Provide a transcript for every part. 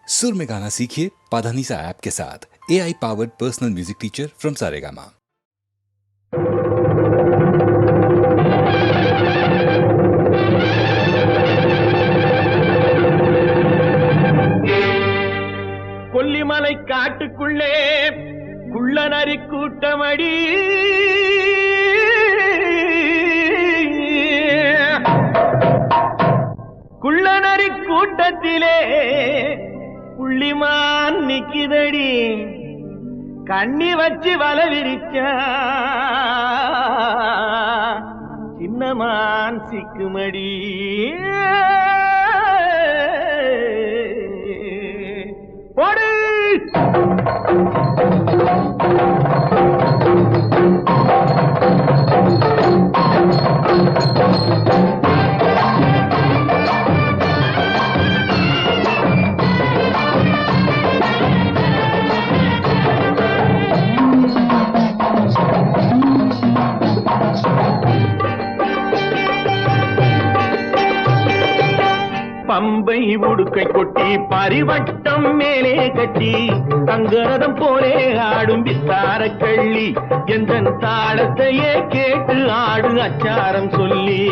सुर में गाना सीखिए पाधानीसा ऐप के साथ। AI powered personal music teacher from Saregama. Kollimalai காட்டுக்குள்ளே குள்ளநரி கூட்டமடி குள்ளநரி கூட்டத்திலே புள்ளிமான் நிக்கிதடி கண்ணி வச்சு வல விரிச்சா சின்னமான் சிக்குமடி போடு பம்பை உடுக்கை கொட்டி பரிவட்டம் மேலே கட்டி தங்கரதம் போலே ஆடும் வித்தார கள்ளி எந்த தாளத்தையே கேட்டு ஆடு அச்சாரம் சொல்லி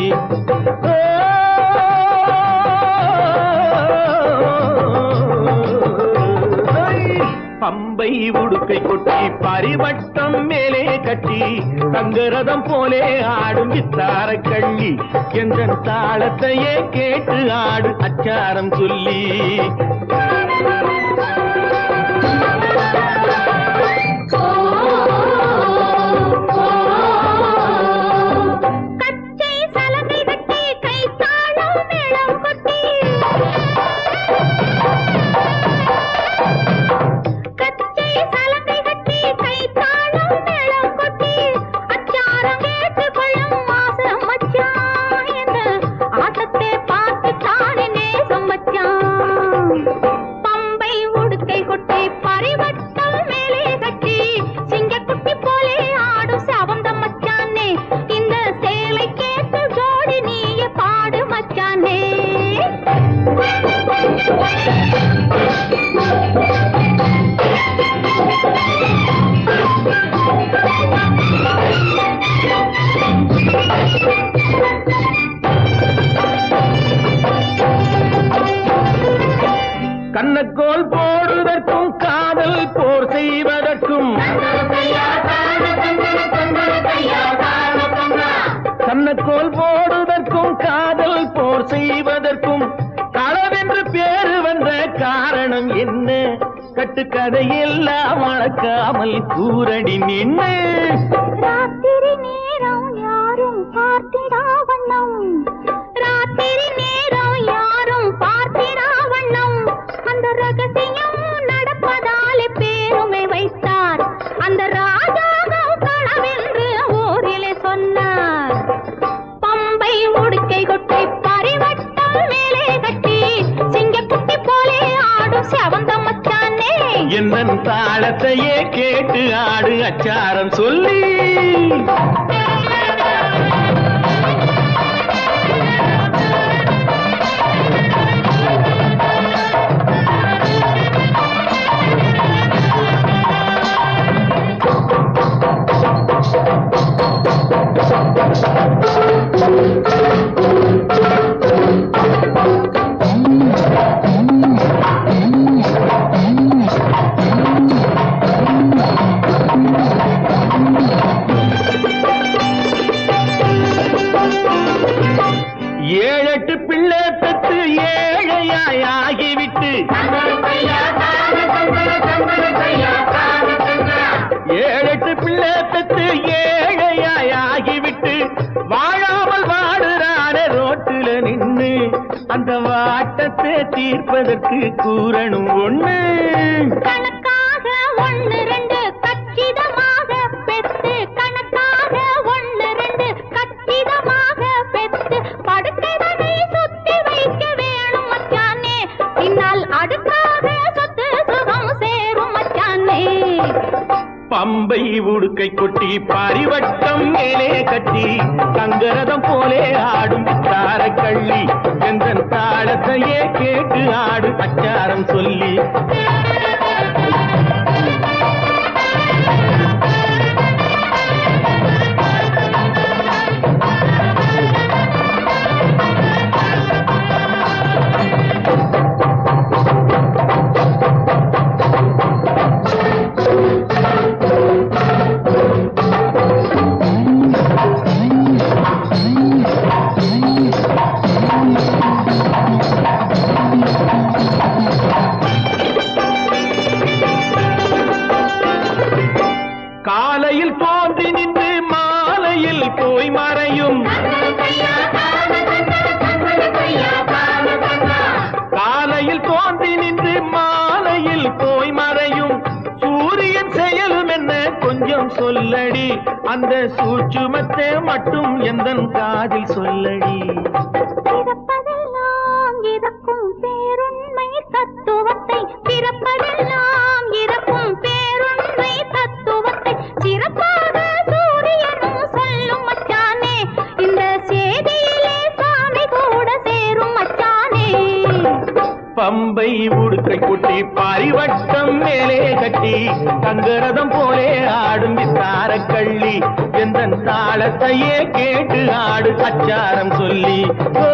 பம்பை உடுக்கை கொட்டி பரிவட்டம் மேலே கட்டி தங்கரதம் போலே ஆடும் வித்தார கள்ளி எந்த தாளத்தையே கேட்டு ஆடு அச்சாரம் சொல்லி கண்ணக்கோல் போடுவதற்கும் காதல் போர் செய்வதற்கும் கண்ணக்கோல் போடுவதற்கும் காதல் போர் செய்வதற்கும் களவென்று பேரு வந்த காரணம் என்ன கட்டுக்கதையெல்லாம் மறக்காமல் கூரடி நின்று ராத்திரி நேரம் யாரும் பார்த்திடா வண்ணம் ராத்திரி நேரம் யாரும் பார்த்திடா வண்ணம் அந்த ரகசியம் நடப்பதாலே பேருமை வைத்தார் அந்த ராஜாவும் களவென்று ஊரிலே சொன்னார் பம்பை உடுக்கை கொட்டி பரிவட்டம் மேலே கட்டி சிங்கக்குட்டி போலே ஆடும் செவந்த மச்சானே என்ன தாளத்தையே கேட்டு ஆடு அச்சாரம் சொல்லி ஏழெட்டு பிள்ளை பெற்று ஏழையாகிவிட்டு ஏழெட்டு பிள்ளை பெற்று ஏழையாகிவிட்டு வாழாமல் வாடுறான ரோட்டுல நின்று அந்த வாட்டத்தை தீர்ப்பதற்கு கூறணும் ஒண்ணு கணக்காக ஒன்னு ரெண்டு கச்சிதமாக பெத்து கணக்காக ஒன்னு ரெண்டு கச்சிதமாக பெத்து படுக்கைதனை சுத்தி வைக்க வேணும் மச்சானே பின்னால் அடுக்காக சொத்து சுகம் சேரும் மச்சானே பம்பை உடுக்கை கொட்டி பரிவட்டம் மேலே கட்டி தங்கரதம் போலே ஆடும் தார கள்ளி எந்த தாளத்தையே கேட்டு ஆடு அச்சாரம் சொல்லி காலையில் தோன்றி நின்று மாலையில் போய் மறையும் காலையில் தோன்றி நின்று மாலையில் போய் மறையும் சூரியன் செயலும் என்ன கொஞ்சம் சொல்லடி அந்த சூட்சுமத்தை மட்டும் எந்தன் காதில் சொல்லடி பிறப்பதெல்லாம் இறக்கும் பேருண்மை தத்துவத்தை பிறப்பதெல்லாம் இறக்கும் பேருண்மை தத்துவத்தை சிறப்பாக சூரியனும் சொல்லும் மச்சானே இந்த செய்தியிலே சாமி கூட சேரும் மச்சானே பம்பை உடுக்கை கொட்டி பரிவட்டம் மேலே கட்டி தங்கரதம் போலே ஆடும் வித்தார கள்ளி எந்த தாளத்தையே கேட்டு ஆடு அச்சாரம் சொல்லி ஓ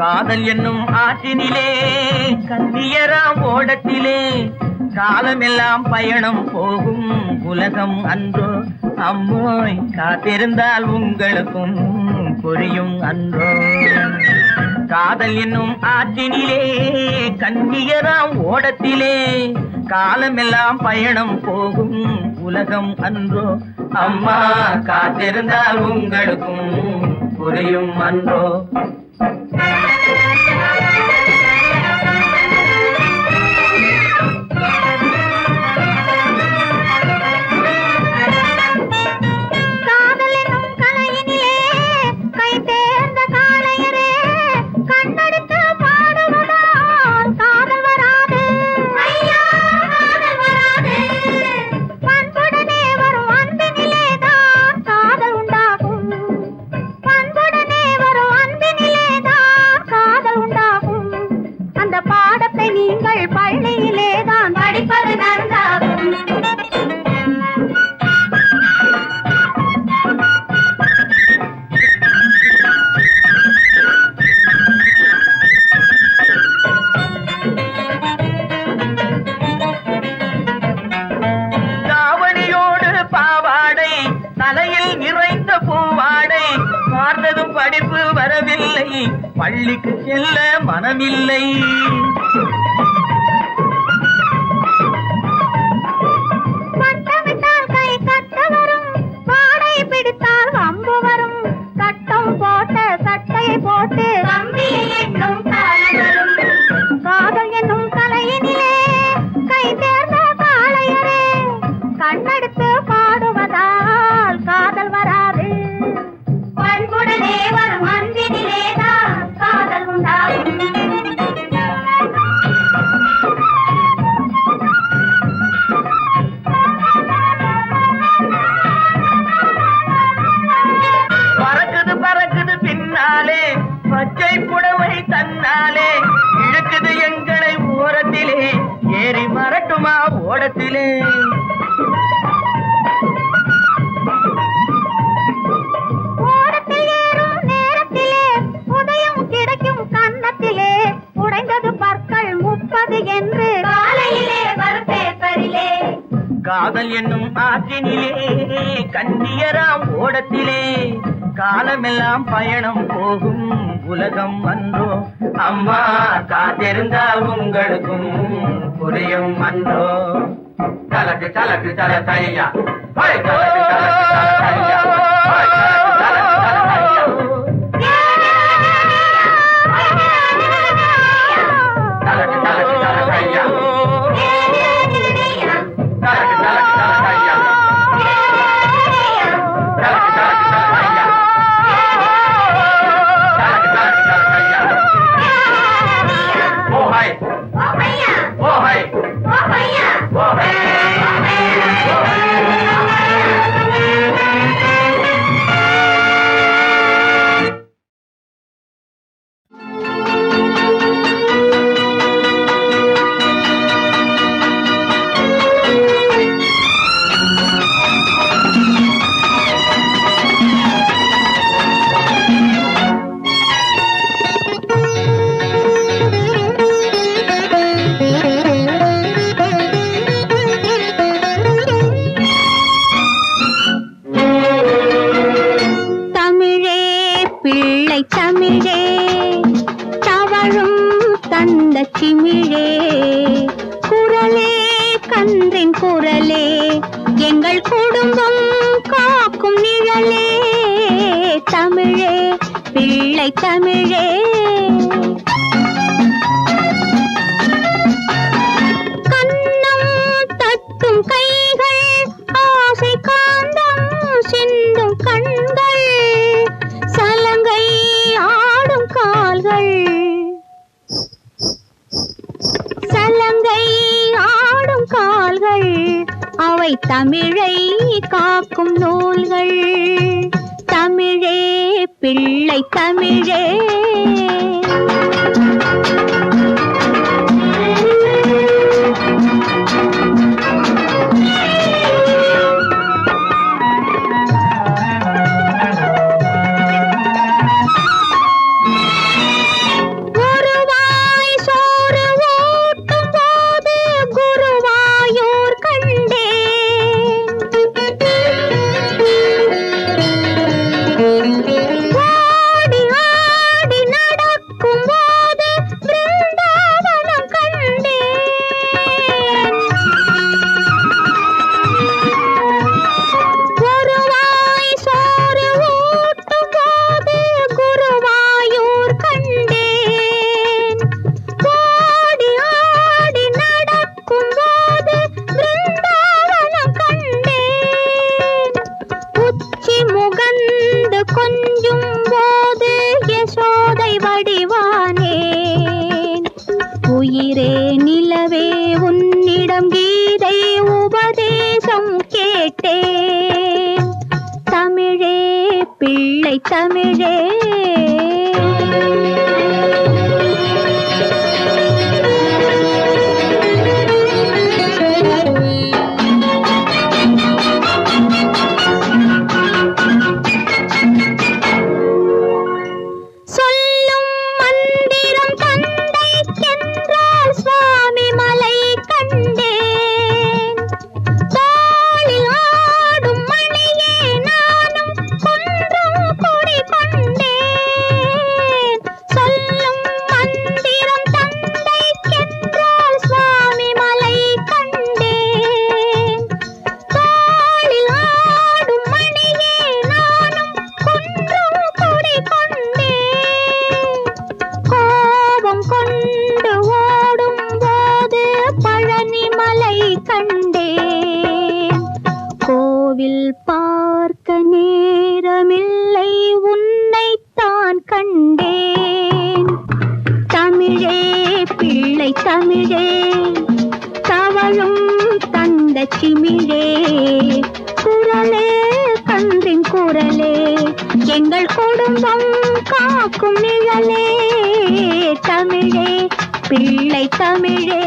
காதல் என்னும் ஆற்றினிலே கண்ணியராம் ஓடத்திலே காலமெல்லாம் பயணம் போகும் உலகம் அன்றோ அம்மோய் காத்திருந்தால் உங்களுக்கும் புரியும் அன்றோ காதல் என்னும் ஆற்றினிலே கண்ணியராம் ஓடத்திலே காலமெல்லாம் பயணம் போகும் உலகம் அன்றோ அம்மா காத்திருந்தால் உங்களுக்கும் புரியும் அன்றோ பள்ளிக்கு செல்ல மனமில்லை பட்டமிட்டால் கை கட்ட வரும் வாடை பிடித்தால் வம்பு வரும் சட்டம் போட்ட சட்டையை போட்டு கம்பியை எண்ணும் காலம் வரும் காதல் என்னும் கலையினிலே கை தேர்ந்த காளையரே கண்ணெடுத்து பாடுவதால் காதல் வராது பண்புடனே வரும் அன்பினிலேதான் காதல் உண்டாகும் பறக்குது பறக்குது பின்னாலே பச்சை புடவை தன்னாலே இழுக்குது எங்களை ஓரத்திலே ஏறி மரட்டுமா ஓடத்திலே என்று காலையிலே வரப்பேப்பரிலே காதல் என்னும் ஆற்றினிலே கண்ணியராம் ஓடத்திலே காலமெல்லாம் பயணம் போகும் உலகம் அன்றோ அம்மா காத்திருந்தால் உங்களுக்கும் புரியும் அன்றோ தலக்கு தலக்கு தல தையா தலக்கு தலக்கு தல தையா தமிழே கண்ணம் தட்டும் கைகள் ஆசை காந்தம் சிந்தும் கண்கள் சலங்கை ஆடும் கால்கள் சலங்கை ஆடும் கால்கள் அவை தமிழை காக்கும் நூல்கள் தமிழே பிள்ளை தமிழே தமிழே தவழும் தந்த சிமிழே குரலே கன்றின் குரலே எங்கள் குடும்பம் காக்கும் நிழலே தமிழே பிள்ளை தமிழே.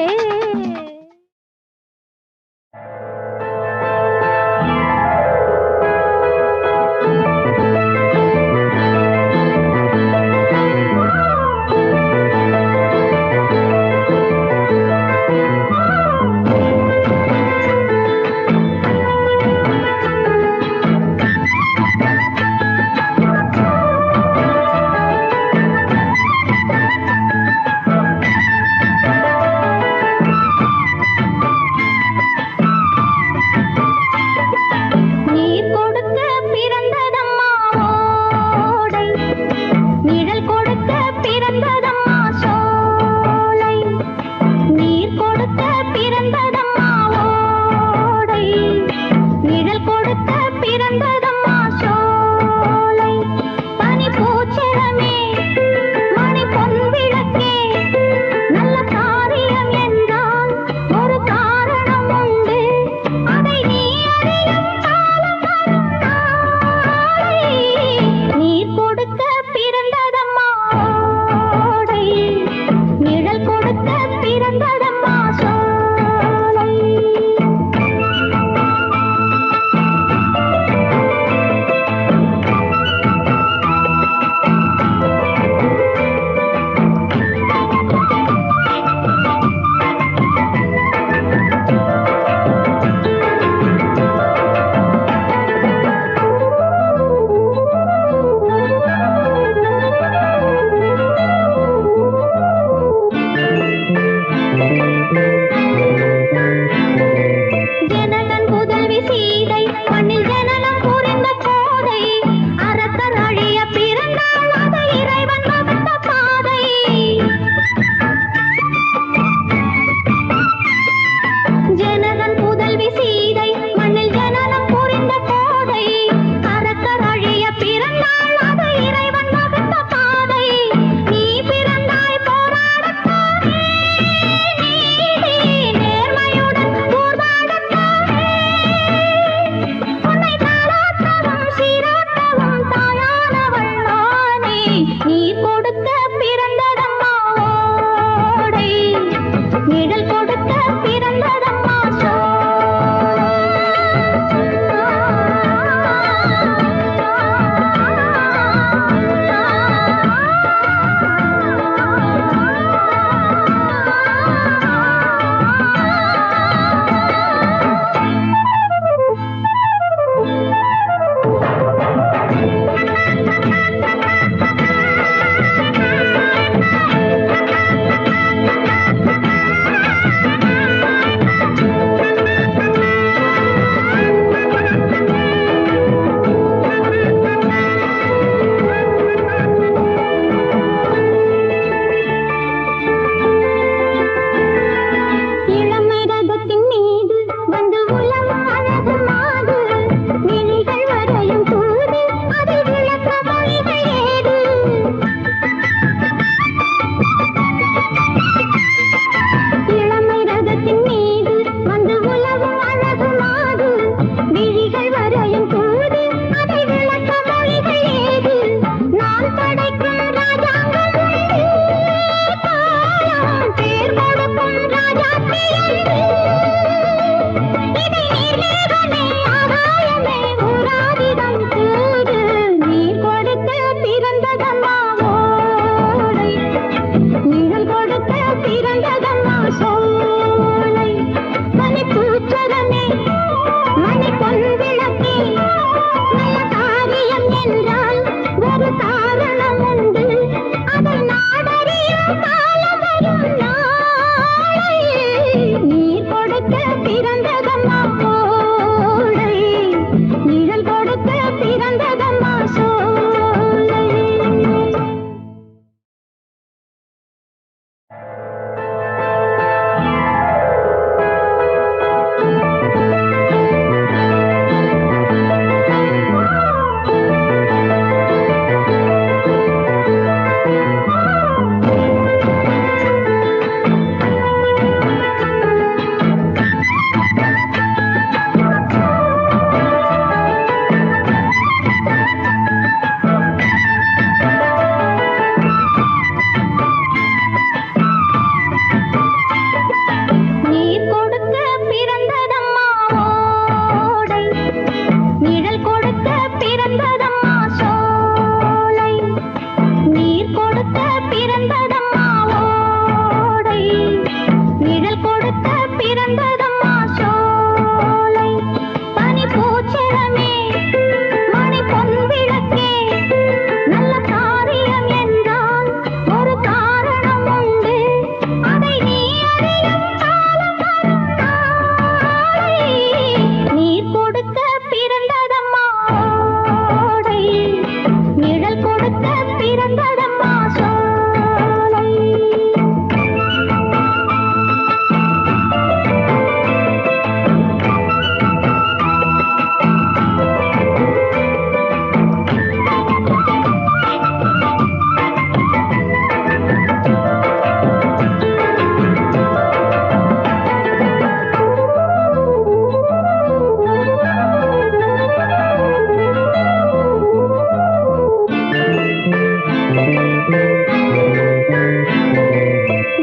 நீர் கொடுக்க பிறந்ததம்மா ஓடை, நிழல் கொடுக்க பிறந்ததம்மா சோலை. பனி பூச்சரமே மணி பொன் விளக்கே, நல்ல காரியம் என்றால் ஒரு காரணம் உண்டு, அதை நீ அறியும் காலம் வரும் நாளை. நீர் கொடுக்க பிறந்ததம்மா ஓடை, நிழல் கொடுக்க பிறந்ததம்மா சோலை.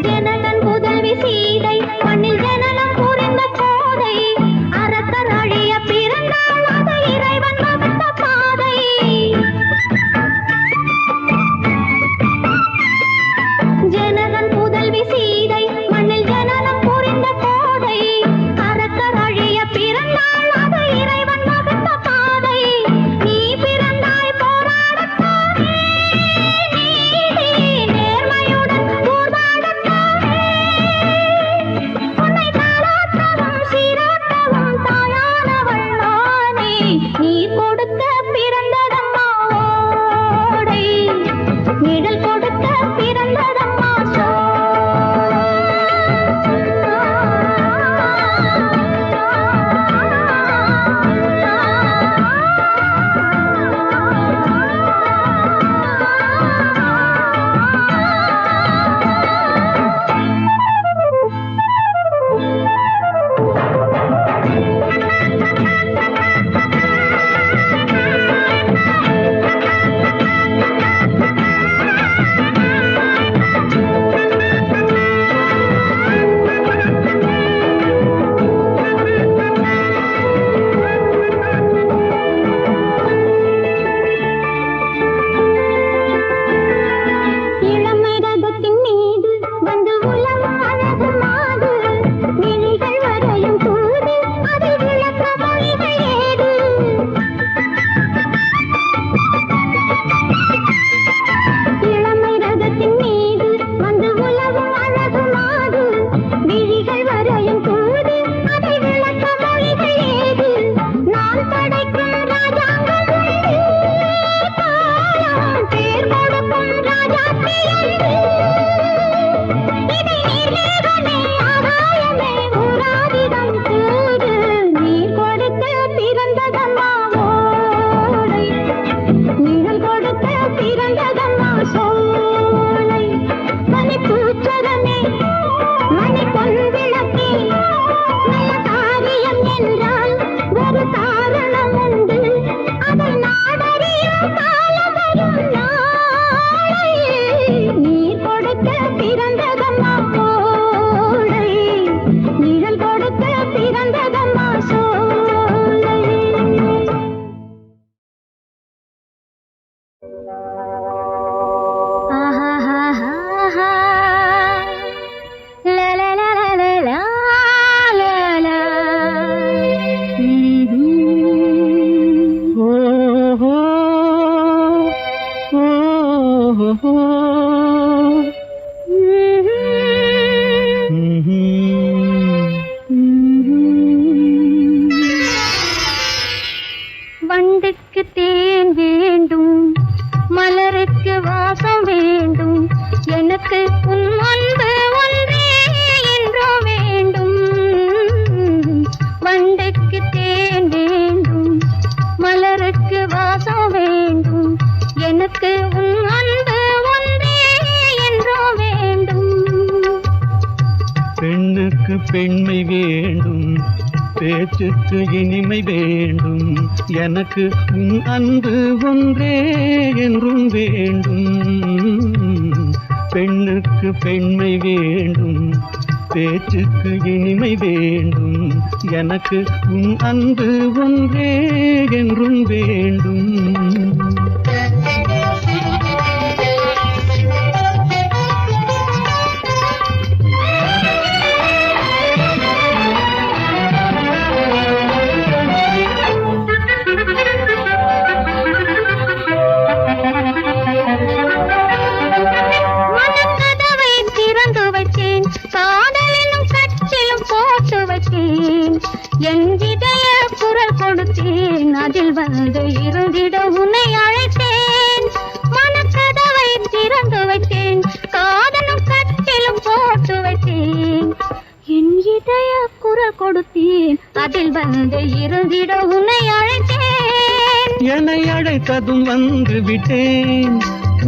ஜனகன் புதல்வி சீதை மண்ணில் ஜனனம் புரிந்த கோதை, அரக்கர் அழிய பிறந்தாள் அது இறைவன் வகுத்த பாதை. ஜனகன் புதல்வி சீதை மண்ணில் ஜனனம் புரிந்த கோதை, அரக்கர் அழிய பிறந்தாள் அது இறைவன் வகுத்த பாதை. நீ பிறந்தாய் போராடத்தானே, நீதி நேர்மையுடன் ஊர்வாழத்தானே. உன்னை தாளாட்டவும் சீராட்டவும் தாயானவள் நானே. நீர் கொடுக்க பிறந்ததம்மா ஓடை, நிழல் கொடுக்க பிறந்ததம்மா இளமை ரதத்தின் மீது வந்து உலவும் அழகு மாது, விழிகள் வரையும் தூது அதை விளக்க மொழிகள் ஏது. இளமை ரதத்தின் மீது வந்து உலவும் அழகு மாது, விழிகள் வரையும் தூது அதை விளக்க மொழிகள் ஏது. நான் படைக்கும் ராஜாங்கம் உண்டு, காலம் பேர் கொடுக்கும் ராஜாத்தி உண்டு. இதை நீர்மேகமே ஆகாயமே ஊராதிடம் தூது. நீர் கொடுக்க பிறந்ததம்மா ஓடை, நிழல் கொடுக்க பிறந்ததம்மா சோலை. மணி பூச்சரமே மணி பொன் விளக்கே, நல்ல காரியம் என்றால் ஒரு காரணம் உண்டு, அதை நாடறியும் காலம் வரும் நாளை. நீர் கொடுக்க பிறந்ததம்மா ஓடை, நிழல் கொடுக்க பிறந்ததம்மா சோலை. ஆஹாஹாஹா, லா லா லா லா லா லா லா. ஓஹோ ஓஹோ. வண்டுக்கு தேன் வேண்டும், மலருக்கு வாசம் வேண்டும், எனக்கு உன் அன்பு ஒன்றே என்றோ வேண்டும். வண்டுக்கு தேன் வேண்டும், மலருக்கு வாசம் வேண்டும், எனக்கு உன் அன்பு ஒன்றே என்றோ வேண்டும். பெண்ணுக்கு பெண்மை வேண்டும், பேச்சுக்கு இனிமை வேண்டும், எனக்கு உன் அன்பு ஒன்றே என்றும் வேண்டும். பெண்ணுக்கு பெண்மை வேண்டும், பேச்சுக்கு இனிமை வேண்டும், எனக்கு உன் அன்பு ஒன்றே என்றும் வேண்டும். அதில் வந்து இருந்திட உன்னை அழைத்தேன். என்னை அழைத்ததும் வந்து விட்டேன்,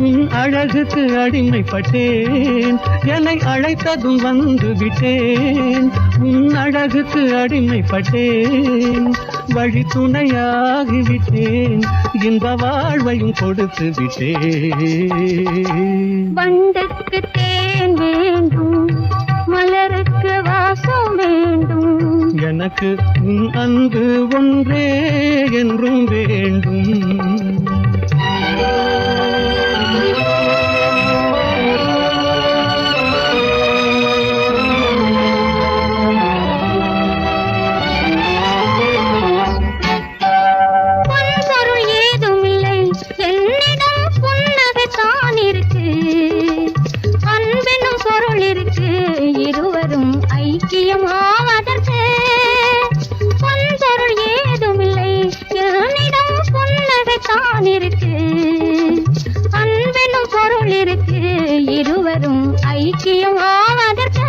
உன் அழகுக்கு அடிமைப்பட்டேன். என்னை அழைத்ததும் வந்து விட்டேன், உன் அழகுக்கு அடிமைப்பட்டேன். வழி துணையாகிவிட்டேன், இந்த வாழ்வையும் கொடுத்து விட்டேன். வண்டுக்கு தேன் வேண்டும், மலருக்கு வாசம் வேண்டும். எனக்கு உன் அன்பு ஒன்றே என்றும் வேண்டும். பொன்பொருள் ஏதுமில்லை என்னிடம், புன்னகைத்தான் இருக்கு. அன்பெனும் பொருள் இருக்கு, இருவரும் ஐக்கியம் ஆவதற்கு. பொன்பொருள் ஏதுமில்லை என்னிடம், புன்னகைத்தான் இருக்கு. அன்பெனும் பொருள் இருக்கு, இருவரும் ஐக்கியம் ஆவதற்கு.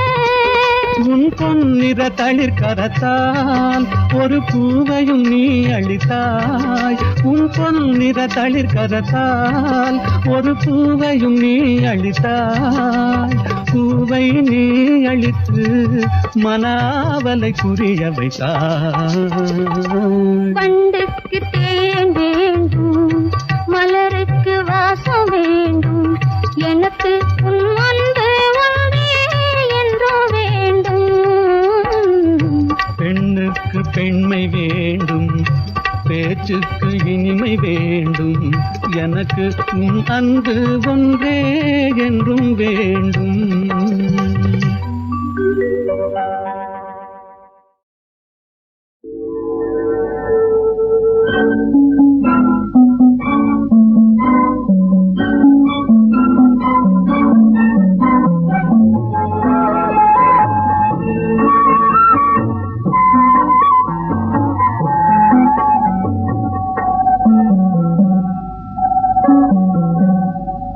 உன் பொன்னிற தளிர் கரத்தால் ஒரு பூவையும் நீ அளித்தாய். உன் பொன்னிற தளிர் கரத்தால் ஒரு பூவையும் நீ அளித்தாய். பூவை நீ அளித்து மனாவலை புரிய வைத்தாய். வண்டுக்கு தேன் வேண்டும், மலருக்கு வாசம் வேண்டும். எனக்கு உன் அன்பு ஒன்றே என்றும் வேண்டும். பெண்ணுக்கு பெண்மை வேண்டும், பேச்சுக்கு இனிமை வேண்டும். எனக்கு உன் அன்பு ஒன்றே என்றும் வேண்டும்.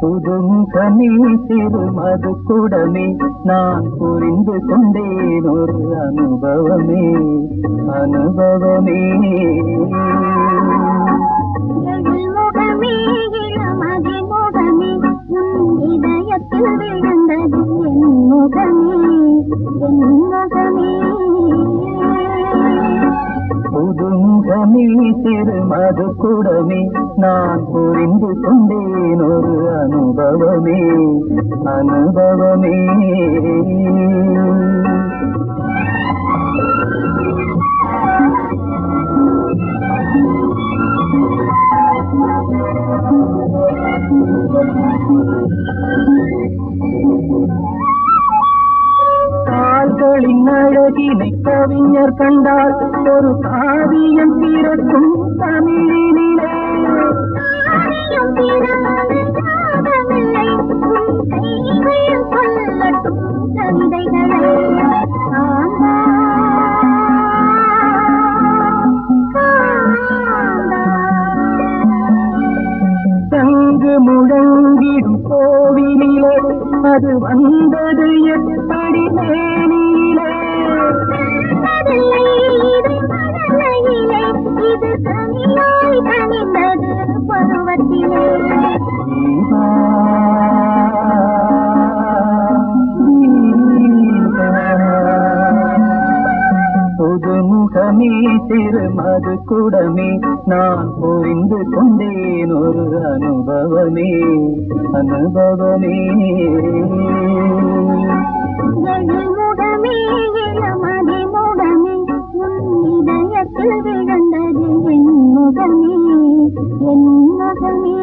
புதுமுகமே திருமது குடமே நான் புரிந்து கொண்டேன் ஒரு அனுபவமே அனுபவமே. முகமே இளமதி முகமே உன் இதயத்தில் விழுந்தது என் முகமே என் முகமே. புதுமுகமே திருமது குடமே நான் புரிந்து கொண்டேன் ஒரு அனுபவமே அனுபவமே. கால்களின் அழகினை கவிஞர் கண்டால் ஒரு காவியம் பிறக்கும் தமிழினிலே. சொல்லட்டும் கவிதைகளை சங்கு முழங்கிடும் கோவிலிலே அது வந்தது எப்படி மேனியிலே. இது தனியாய் தனிந்தது பருவத்திலே. புதுமுகமே திருமது குடமே நான் புரிந்து கொண்டேன் ஒரு அனுபவமே அனுபவமே. முகமே இளமதி முகமே உன் இதயத்தில் விழுந்தது என் முகமே என் முகமே.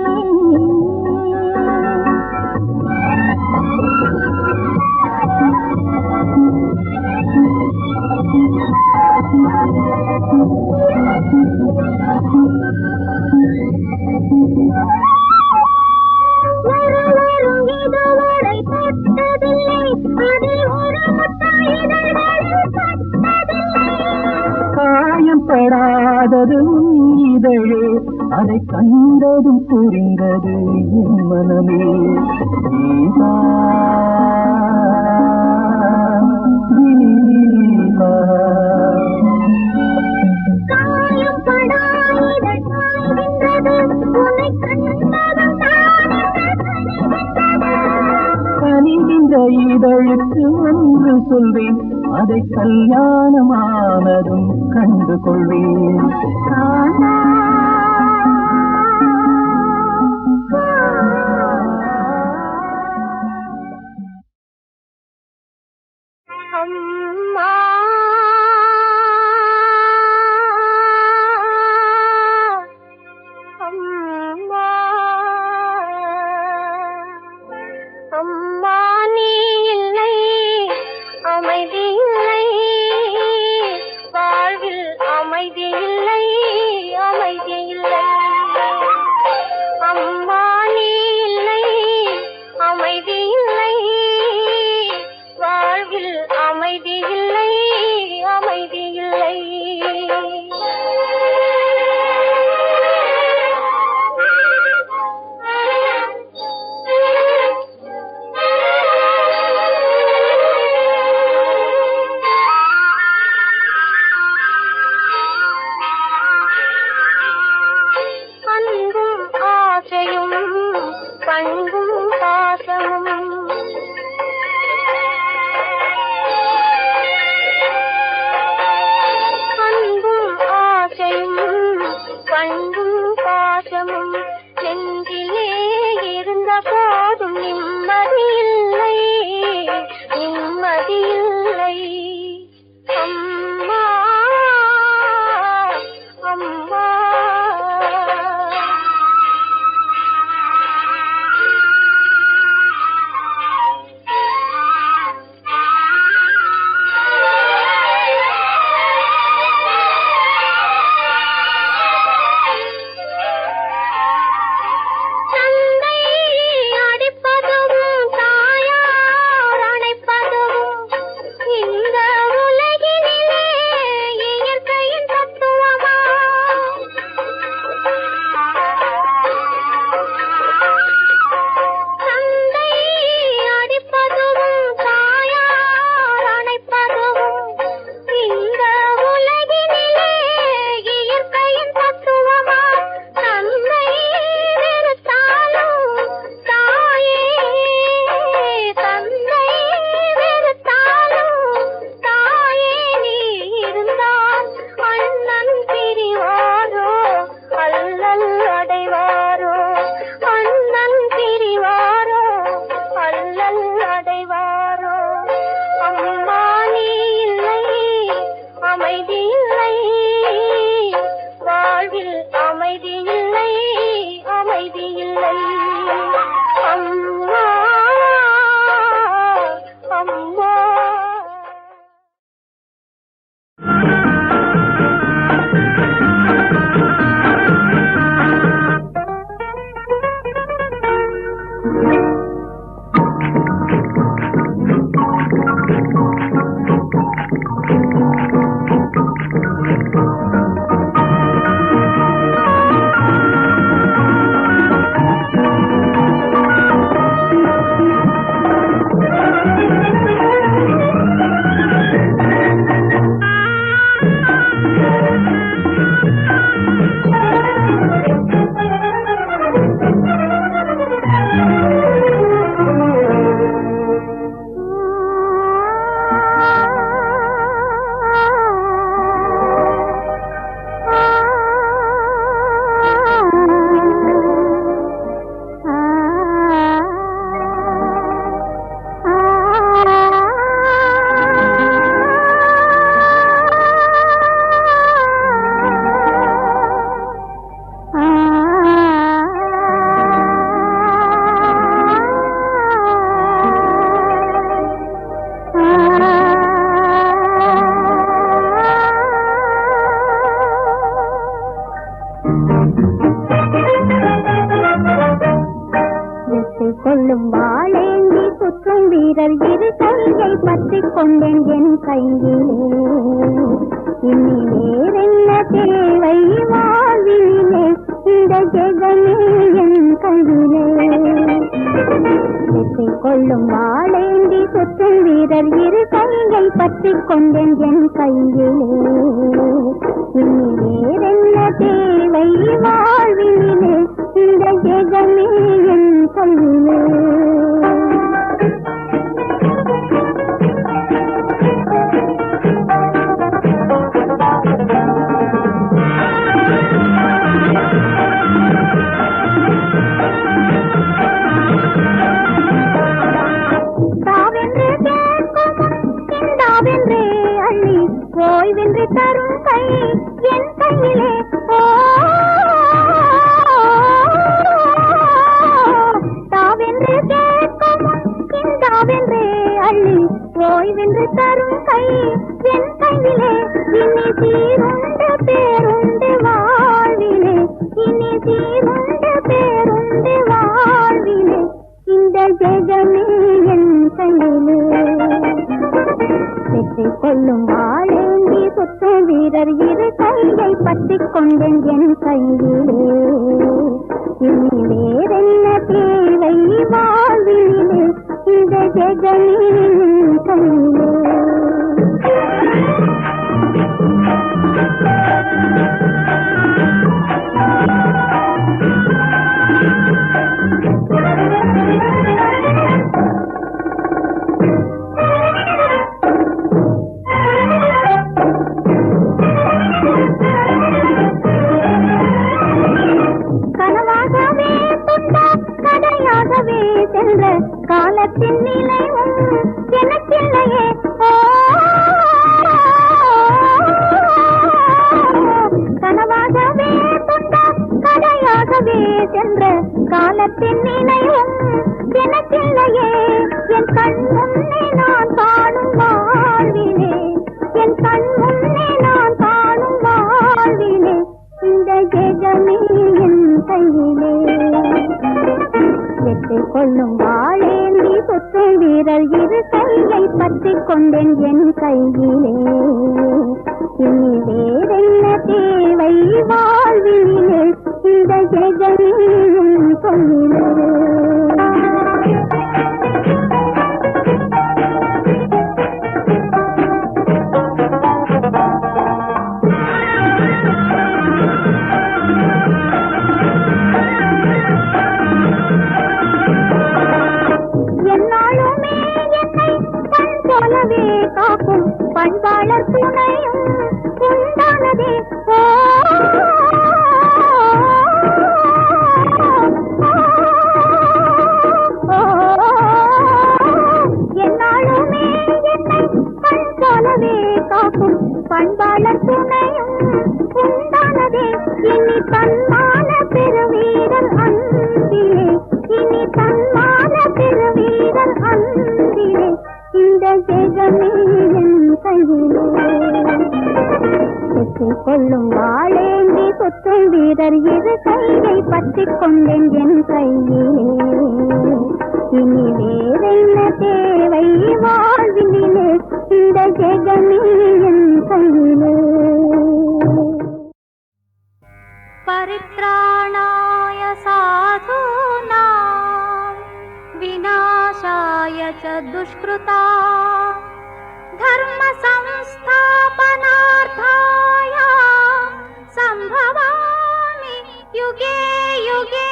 இதுவரை தொட்டதில்லை, அதில் ஒரு காயம் படாதது இதழே அதை கண்டதும் புரிந்தது என் மனமே. தீபா தீபா இந்த இதழுக்கு ஒன்று சொல்வேன், அதை கல்யாணமானதும் கண்டு கொள்வேன். அம்மா அம்மா அம்மா நீ இல்லை, அமைதி இல்லை, வாழ்வில் அமைதி இல்லை, அமைதி இல்லை. அம்மா நீ இல்லை, அமைதி இல்லை, வாழ்வில் அமைதி இல்லை, அமைதி இல்லை. அன்பும் ஆசையும் பண்பும் பாசமும் பண்பும் பாசமும் நெஞ்சிலே இருந்த போதும் நிம்மதியில்லை, நிம்மதியில்லை. அம்மா அம்மா கொள்ளும் வாழேந்தி சுற்றும் வீரர் இரு கையை பற்றிக் கொண்டேன் என் கையிலே. இனி வேறென்ன தேவை வாழ்விலே, இந்த ஜெகமே என் கையிலே. வெற்றி கொள்ளும் வாழேந்தி சுற்றும் வீரர் இரு கையை பற்றிக் கொண்டேன் என் கையிலே. இனி வேறென்ன தேவை வாழ்விலே, இந்த ஜெகமே என் கையிலே. தரும் கை என் கையிலே இனி சீருண்டு பேருண்டு வாழ்விலே இனி சீருண்டு பேருண்டு வாழ்விலே இந்த ஜெகமே என் கையிலே வெற்றி கொள்ளும் வாழேந்தி சுற்றும் வீரர் இரு கையை பற்றிக் கொண்டேன் என் கையிலே இனி வேறென்ன தேவை வாழ்விலே இந்த ஜெகமே என் கையிலே கனவாகவே துண்ட கதையாகவே சென்ற காலத்தின் நிலைவும் எனக்கில்லையே கனவாகவே துண்ட கதையாகவே சென்ற காலத்தின் நிலைவும் எனக்கில்லையே என் கண் முன்னே நான் காணும் வாழ்விலே என் கண் முன்னே நான் காணும் வாழ்விலே இந்த ஜெகமே என் கையிலே வெற்றி கொள்ளும் வாழேந்தி சுற்றும் வீரர் இரு கையை பற்றிக் கொண்டேன் என் கையிலே இனி வேறென்ன தேவை வாழ்விலே இந்த ஜெகமே என் கையிலே என்னாலுமே என்னை கண் போலவே காக்கும் பண்பாளர் துணையும் உண்டானதே என்னாலுமே என்னை கண் போலவே காக்கும் பண்பாளர் துணையும் உண்டானதே இனி தன்மான பெருவீரர் அன்பிலே இனி தன்மான பெருவீரர் அன்பிலே இந்த ஜெகமே என் கையிலே வெற்றி கொள்ளும் வாழேந்தி சுற்றும் வீரர் இரு கையை பற்றிக் கொண்டேன் என் கையிலே இனி வேறென்ன தேவை வாழ்விலே இந்த ஜெகமே என் கையிலே परित्राणाय साधूनां विनाशाय च दुष्कृतां धर्म संस्थापनार्थाय संभवामि युगे युगे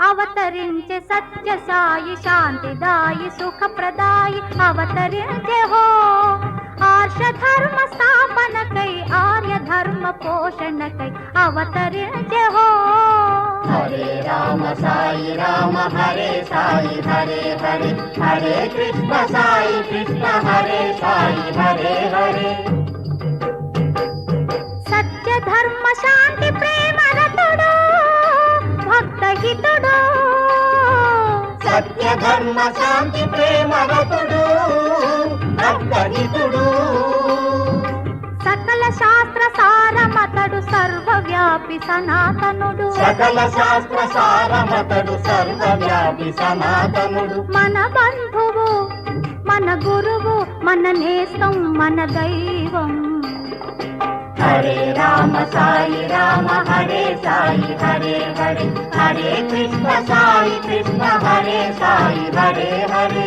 అవతరించే సత్య సాయి శాంతిదాయి సుఖప్రదాయి అవతరించే హో ఆర్ష ధర్మ స్థాపనకై ఆర్య ధర్మ పోషణకై అవతరించే హో హరే రామ సాయి రామ హరే సాయి హరే హరే హరే కృష్ణ సాయి కృష్ణ హరే సాయి హరే హరే సత్య ధర్మ శాంతి ప్రేమ రతుడు భక్త హితుడు సత్య ధర్మ శాంతి ప్రేమ రతుడు భక్త హితుడు సకల శాస్త్ర సారమతడు సర్వవ్యాపి సనాతనుడు సకల శాస్త్ర సారమతడు సర్వవ్యాపి సనాతనుడు మన బంధువు మన గురువు మన నేస్తం మన దైవం హరే రామ సాయి రామ హరే సాయి హరే హరే హరే కృష్ణ సాయి కృష్ణ హరే సాయి హరే హరే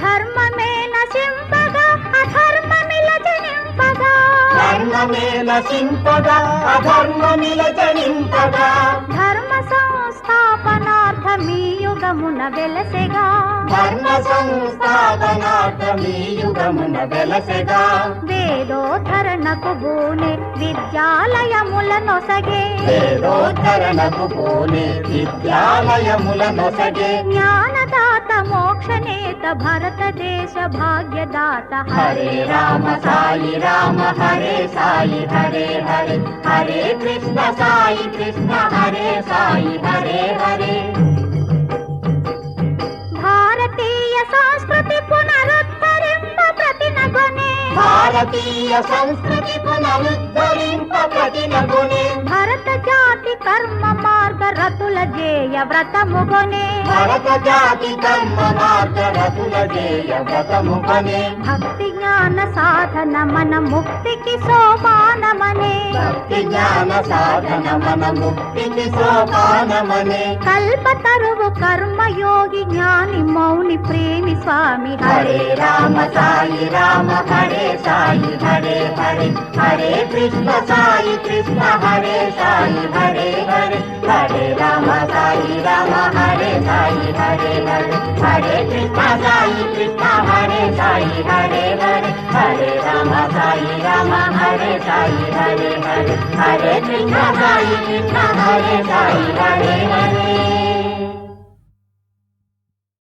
ధర్మమే నశింపగా అధర్మమిలజనింపగా ధర్మమే నశింపగా అధర్మమిలజనింపగా ధర్మ సంస్థాపనార్థమీ యుగమున వెలసెగా ధర్మ సంస్థాపనార్థమీ యుగమున వెలసెగా వేదోద్ధరణకు బూనే విద్యాలయముల నొసగే వేదోద్ధరణకు పోనే విద్యాలయముల నొసగే జ్ఞానదాత మోక్షనేత భారతదేశ భాగ్యదాత హరే రామ సాయి రామ హరే సాయి హరే హరే హరే కృష్ణ సాయి కృష్ణ హరే సాయి హరే హరే భారతీయ సంస్కృతి పునరుద్ధరింప కఠినగునే భరత జాతి కర్మ మార్గ రతుల జేయ వ్రతముగొనే భరత జాతి కర్మ మార్గరతుల జేయ వ్రతముగనే భక్తి జ్ఞాన సాధన మన ముక్తికి సోపానమనే భక్తి జ్ఞాన సాధన మన ముక్తికి సోపానమనే కల్పతరువు కర్మయోగి జ్ఞాని మౌని ప్రేమి స్వామి హరే రామ సాయి రామ హరే సాయి హరే హరే హరే కృష్ణ సాయి కృష్ణ హరే సాయి హరే హరే హరే రామ సాయి రామ హరే సాయి హరే హరే హరే కృష్ణ సాయి కృష్ణ హరే సాయి హరే హరే హరే రామ సాయి రామ హరే సాయి హరే హరే హరే కృష్ణ సాయి కృష్ణ హరే సాయి హరే హరే